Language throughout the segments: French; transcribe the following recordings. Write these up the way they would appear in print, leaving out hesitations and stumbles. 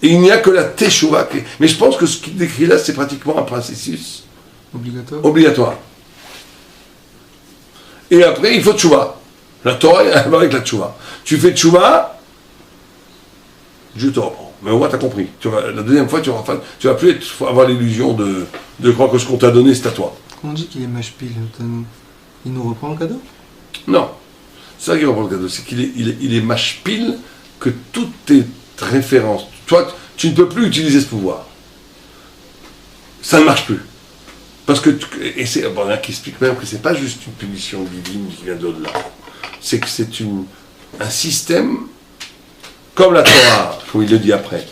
Et il n'y a que la teshuva. Mais je pense que ce qu'il décrit là, c'est pratiquement un processus obligatoire. Et après, il faut teshuva. La Torah, elle va avec la teshuva. Tu fais teshuva, je te reprends. Mais au moins, tu as compris. La deuxième fois, tu vas plus avoir l'illusion de croire que ce qu'on t'a donné, c'est à toi. On dit qu'il est mashpil. Il nous reprend le cadeau? Non. C'est ça qui reprend le cadeau. C'est qu'il est mashpil, que toutes tes références. Toi, tu ne peux plus utiliser ce pouvoir. Ça ne marche plus. Parce que, et c'est, bon, il y en a qui expliquent même que c'est pas juste une punition divine qui vient d'au-delà. C'est que c'est un système, comme la Torah, comme il le dit après.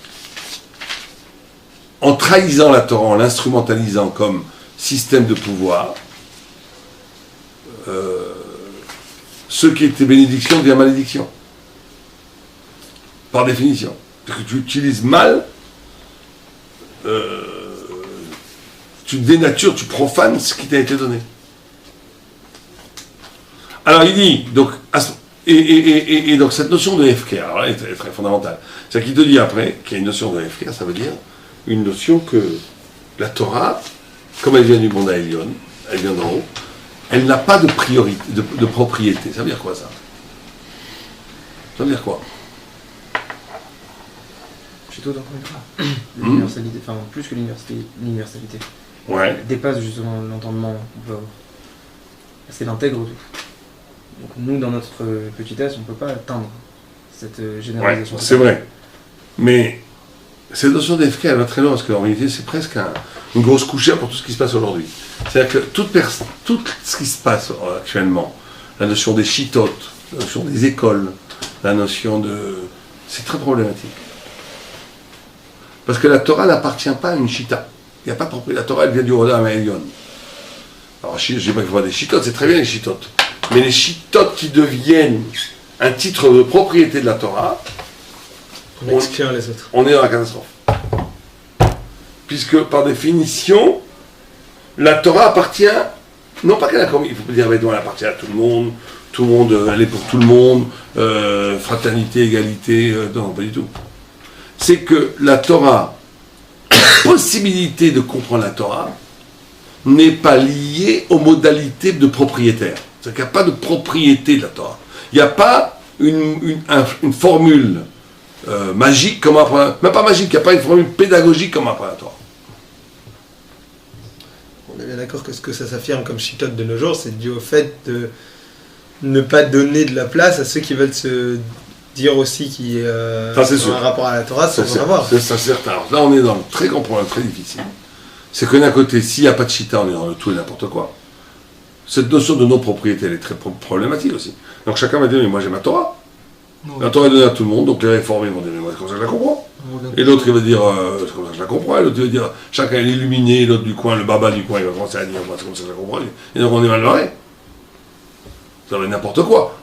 En trahissant la Torah, en l'instrumentalisant comme système de pouvoir, ce qui était bénédiction devient malédiction. Par définition. Parce que tu utilises mal, tu dénatures, tu profanes ce qui t'a été donné. Alors il dit, donc, et donc cette notion de FK, alors là, est très, très fondamentale. C'est qu'il te dit après qu'il y a une notion de FK, ça veut dire une notion que la Torah, comme elle vient du monde Elion, elle vient d'en haut, elle n'a pas de priorité, de propriété. Ça veut dire quoi ça? Ça veut dire quoi? Plutôt dans l'universalité, enfin plus que l'universalité. Ouais. Elle dépasse justement l'entendement qu'on peut avoir. C'est l'intègre tout. Donc nous, dans notre petitesse, on ne peut pas atteindre cette généralisation. Ouais, c'est vrai. Mais cette notion d'FK, elle va très loin, parce qu'en réalité, c'est presque une grosse couchère pour tout ce qui se passe aujourd'hui. C'est-à-dire que tout ce qui se passe actuellement, la notion des chitotes, la notion des écoles, la notion de... c'est très problématique. Parce que la Torah n'appartient pas à une chita. Il n'y a pas de propriété. La Torah, elle vient du Rodam Elion. Alors, je ne sais pas qu'il faut des chitotes, c'est très bien les chitotes. Mais les chitotes qui deviennent un titre de propriété de la Torah, on expire les autres. On est dans la catastrophe. Puisque, par définition, la Torah appartient, non pas qu'elle a commis, il faut pas dire, elle appartient à tout le monde, elle est pour tout le monde, fraternité, égalité, non, pas du tout. C'est que la Torah, la possibilité de comprendre la Torah, n'est pas liée aux modalités de propriétaire. C'est-à-dire qu'il n'y a pas de propriété de la Torah. Il n'y a pas une formule magique comme apprendre, même pas magique, il n'y a pas une formule pédagogique comme apprendre la Torah. On est bien d'accord que ce que ça s'affirme comme chitote de nos jours, c'est dû au fait de ne pas donner de la place à ceux qui veulent se dire aussi qui ont un rapport à la Torah sans en avoir. C'est certain. Alors là, on est dans le très grand problème, très difficile. C'est que d'un côté, s'il n'y a pas de chita, on est dans le tout et n'importe quoi. Cette notion de non-propriété, elle est très problématique aussi. Donc chacun va dire, mais moi j'ai ma Torah. La Torah est donnée à tout le monde, donc les réformés vont dire, mais moi c'est comme ça que je la comprends. Et l'autre il va dire, c'est comme ça que je la comprends. Et l'autre il va dire, chacun est illuminé, l'autre du coin, le baba du coin, il va commencer à dire, moi c'est comme ça que je la comprends. Et donc on est mal barré. Ça va être n'importe quoi.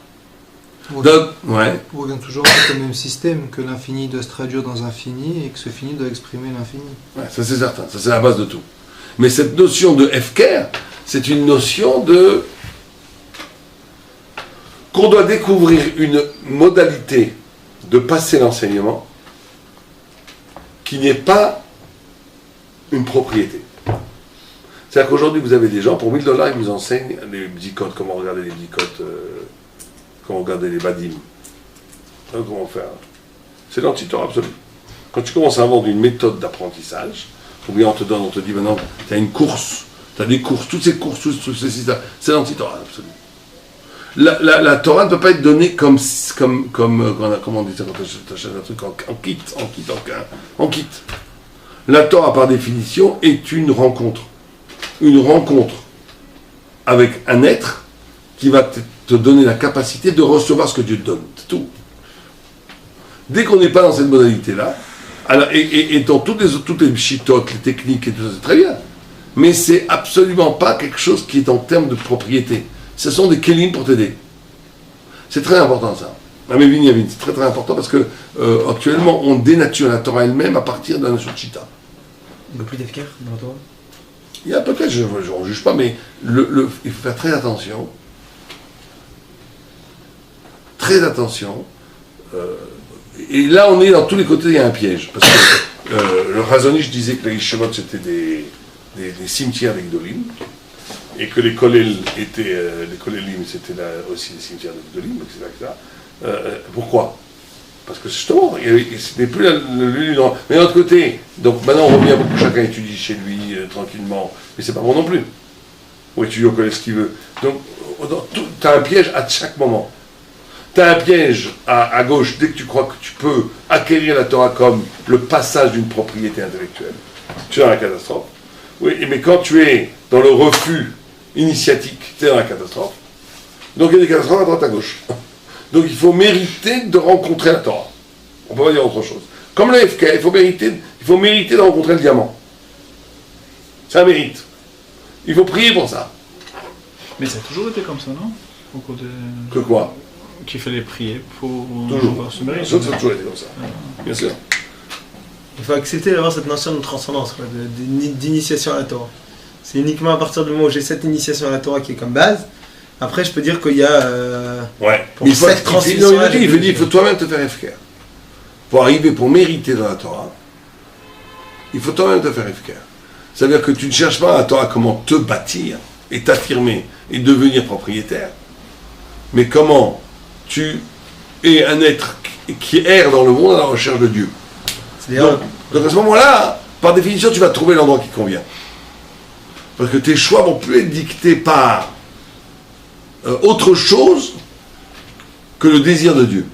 On revient toujours avec le même système, que l'infini doit se traduire dans infini et que ce fini doit exprimer l'infini. Ouais, ça c'est certain, ça c'est la base de tout. Mais cette notion de FKR, c'est une notion de... qu'on doit découvrir une modalité de passer l'enseignement qui n'est pas une propriété. C'est-à-dire qu'aujourd'hui, vous avez des gens, pour $1000, ils vous enseignent les bdikot, comment regarder les bdikot, comment regarder les badim. Comment faire. C'est l'anti-Torah absolu. Quand tu commences à vendre une méthode d'apprentissage, ou bien on te dit maintenant, tu as une course, tu as des courses, toutes ces courses, tous ces systèmes, c'est l'anti-Torah absolu. La Torah ne peut pas être donnée comme comment on dit ça quand tu achètes un truc en kit. La Torah, par définition, est une rencontre. Une rencontre avec un être qui va te donner la capacité de recevoir ce que Dieu te donne. C'est tout. Dès qu'on n'est pas dans cette modalité-là, alors, et dans toutes les chitotes, les techniques et tout ça, c'est très bien. Mais c'est absolument pas quelque chose qui est en termes de propriété. Ce sont des kélim pour t'aider. C'est très important ça. C'est très très important parce que actuellement on dénature la Torah elle-même à partir d'un notion de chita. Il n'y a plus d'efkar dans la Torah? Il y a peut-être, je ne juge pas, mais il faut faire très attention. Très attention. Et là, on est dans tous les côtés, il y a un piège. Parce que le Razonich disait que les Yeshivot, c'était des cimetières d'Igdolim, et que les Kolelim, c'était aussi des cimetières d'Igdolim, etc. Pourquoi? Parce que justement, ce n'est plus le lieu. Mais d'un autre côté, donc maintenant on revient beaucoup, chacun étudie chez lui tranquillement, mais c'est pas bon non plus. Ou étudie au collège ce qu'il veut. Donc, tu as un piège à chaque moment. Tu as un piège à gauche dès que tu crois que tu peux acquérir la Torah comme le passage d'une propriété intellectuelle. Tu es dans la catastrophe. Oui, mais quand tu es dans le refus initiatique, tu es dans la catastrophe. Donc il y a des catastrophes à droite à gauche. Donc il faut mériter de rencontrer la Torah. On ne peut pas dire autre chose. Comme le FK, il faut mériter de rencontrer le diamant. C'est un mérite. Il faut prier pour ça. Mais ça a toujours été comme ça, non? Au cours de... Que quoi? Qu'il fallait prier pour se Bien mériter. sûr que ça a toujours été comme ça. Bien sûr. Il faut accepter d'avoir cette notion de transcendance, quoi, d'initiation à la Torah. C'est uniquement à partir du moment où j'ai cette initiation à la Torah qui est comme base. Après, je peux dire qu'il y a. Ouais. Il faut cette transmission. Il faut toi-même te faire FKR. Pour arriver, pour mériter dans la Torah, il faut toi-même te faire FKR. C'est-à-dire que tu ne cherches pas à la Torah comment te bâtir et t'affirmer et devenir propriétaire, mais comment tu es un être qui erre dans le monde à la recherche de Dieu. Donc à ce moment-là, par définition, tu vas trouver l'endroit qui te convient. Parce que tes choix vont plus être dictés par autre chose que le désir de Dieu.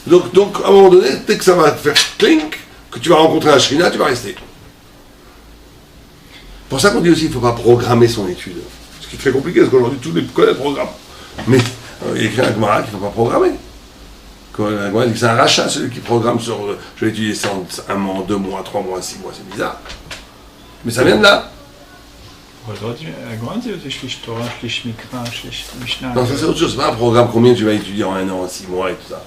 Donc, à un moment donné, dès que ça va te faire clink, que tu vas rencontrer la Shrina, tu vas rester. Pour ça qu'on dit aussi qu'il ne faut pas programmer son étude. Ce qui est très compliqué, parce qu'aujourd'hui, tous les collègues programment. Mais il y a écrit un Gemara qu'il ne faut pas programmer. La Gemara dit que c'est un rachat, celui qui programme sur je vais étudier ça en 1 mois, 2 mois, 3 mois, 6 mois, c'est bizarre. Mais ça vient de là. Non, ça c'est autre chose, c'est pas un programme combien tu vas étudier en 1 an, en 6 mois et tout ça.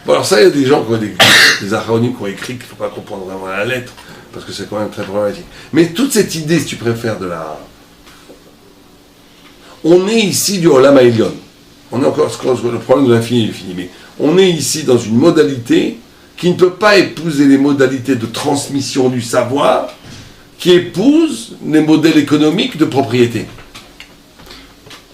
Bon, alors ça, il y a des gens qui ont des acronymes qui ont écrit qu'il ne faut pas comprendre vraiment la lettre, parce que c'est quand même très problématique. Mais toute cette idée, si tu préfères, de la... On est ici du Olam Haïlion. On est encore le problème de l'infini et du fini, mais on est ici dans une modalité qui ne peut pas épouser les modalités de transmission du savoir, qui épouse les modèles économiques de propriété.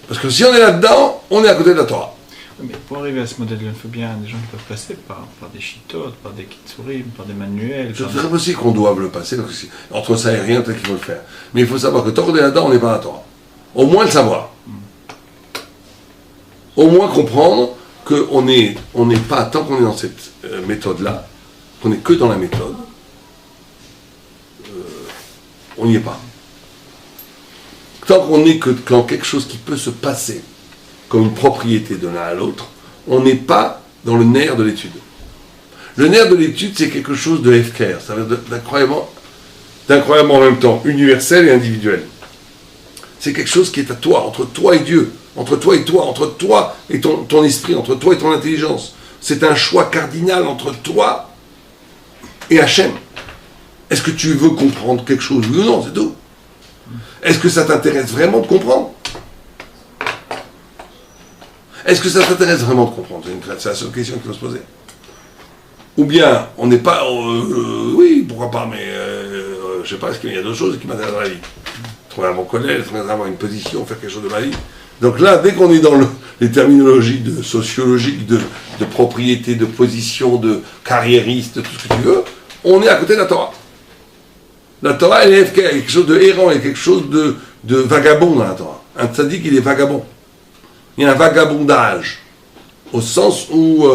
Parce que si on est là-dedans, on est à côté de la Torah. Mais pour arriver à ce modèle, il faut bien des gens qui peuvent passer par des chitotes, par des kitsurim, par des manuels. C'est très possible qu'on doive le passer, parce que entre ça et rien, peut-être qu'il faut le faire. Mais il faut savoir que tant qu'on est là-dedans, on n'est pas à la Torah. Au moins le savoir. Au moins comprendre qu'on n'est pas, tant qu'on est dans cette méthode-là, qu'on n'est que dans la méthode, on n'y est pas. Tant qu'on n'est que dans quelque chose qui peut se passer comme une propriété de l'un à l'autre, on n'est pas dans le nerf de l'étude. Le nerf de l'étude, c'est quelque chose de FKR, ça veut dire d'incroyablement en même temps universel et individuel. C'est quelque chose qui est à toi, entre toi et Dieu, entre toi et toi, entre toi et ton esprit, entre toi et ton intelligence. C'est un choix cardinal entre toi et Hachem. Est-ce que tu veux comprendre quelque chose, oui ou non, c'est tout. Est-ce que ça t'intéresse vraiment de comprendre? Est-ce que ça t'intéresse vraiment de comprendre? C'est la seule question qu'il faut se poser. Ou bien, on n'est pas... oui, pourquoi pas, mais je sais pas, est-ce qu'il y a d'autres choses qui m'intéressent dans la vie? Trouver un bon collègue, avoir une position, faire quelque chose de ma vie. Donc là, dès qu'on est dans les terminologies sociologiques, de propriété, de position, de carriériste, de tout ce que tu veux, on est à côté de la Torah. La Torah, elle est FK, il y a quelque chose de errant, il y a quelque chose de vagabond dans la Torah. Un tzaddik, il est vagabond. Il y a un vagabondage, au sens où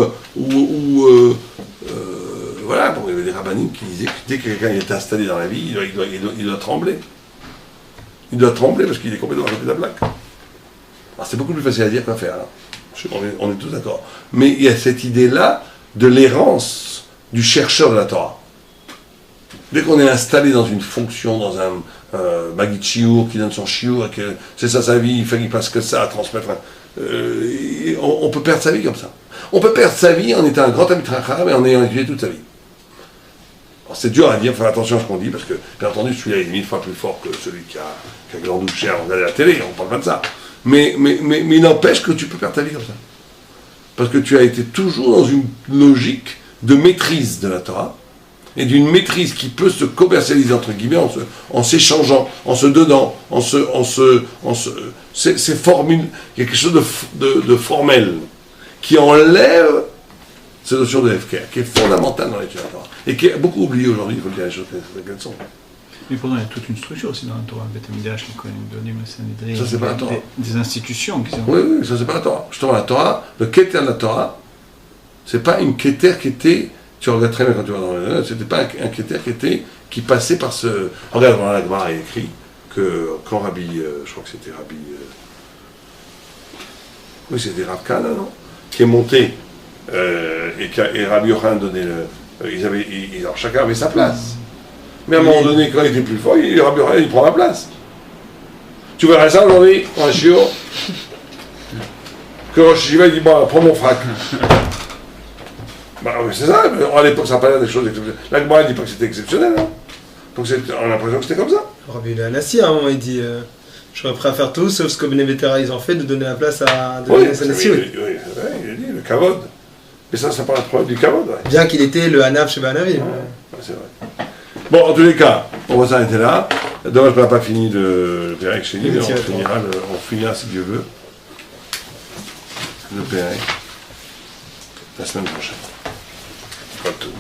voilà, bon, il y avait des rabbinimes qui disaient que dès que quelqu'un est installé dans la vie, il doit trembler. Il doit trembler parce qu'il est complètement à côté de la plaque. Alors c'est beaucoup plus facile à dire qu'à faire, hein. On est tous d'accord. Mais il y a cette idée-là de l'errance du chercheur de la Torah. Dès qu'on est installé dans une fonction, dans un Magid Shiur qui donne son Shiur, et que c'est ça sa vie, il fait qu'il passe que ça à transmettre, on peut perdre sa vie comme ça. On peut perdre sa vie en étant un grand Talmid Chacham et en ayant étudié toute sa vie. Alors c'est dur à dire, faire attention à ce qu'on dit, parce que, bien entendu, celui-là est 1000 fois plus fort que celui qui a glandou cher à regarder la télé, on parle pas de ça. Mais il n'empêche que tu peux perdre ta vie comme ça. Parce que tu as été toujours dans une logique de maîtrise de la Torah, et d'une maîtrise qui peut se commercialiser, entre guillemets, en s'échangeant, en se donnant, c'est formule, quelque chose de formel, qui enlève cette notion de FKR, qui est fondamentale dans l'étude de la Torah, et qui est beaucoup oubliée aujourd'hui, il faut le dire les choses qu'elles sont. Mais pourtant, il y a toute une structure aussi dans la Torah, Beth Amikdash, les Kohanim Gedolim, le Sanhedrin, ça c'est pas la Torah. Des institutions qui sont... Oui, ça c'est pas la Torah. Justement, la Torah, le Keter de la Torah, c'est pas une Keter qui était, tu regardes très bien quand tu vas dans le... C'était pas un Keter qui passait par ce... Regarde, dans la Gemara, il écrit que quand Rabbi, je crois que c'était Rabbi... Oui, c'était Rav Kana, non, qui est monté, et Rabbi Yochanan donnait le... alors chacun avait sa place. Mais à un moment donné, quand il était plus fort, Rabbi Yochanan, il prend la place. Tu verrais ça aujourd'hui, en chiot, que Rosh Hashiva, il dit, bon, prends mon frac. Bah oui, c'est ça, à l'époque, ça n'a pas l'air des choses exceptionnelles. La Gemara, elle dit pas que c'était exceptionnel, hein. Donc on a l'impression que c'était comme ça. Rabbi Anassi, à un moment, il dit, je serais prêt à faire tout, sauf ce que Bnei Betera, ils ont fait, de donner la place à Anassi. Oui, il a dit, le kavod. Mais ça parle de problème du kavod, ouais. Bien qu'il était le Hanav chez Banavim. Ouais, c'est vrai. Bon, en tous les cas, on va s'arrêter là. Dommage qu'on n'a pas fini le Pérec chez lui, mais on finira si Dieu veut. Le Pérec. La semaine prochaine. Pas tout.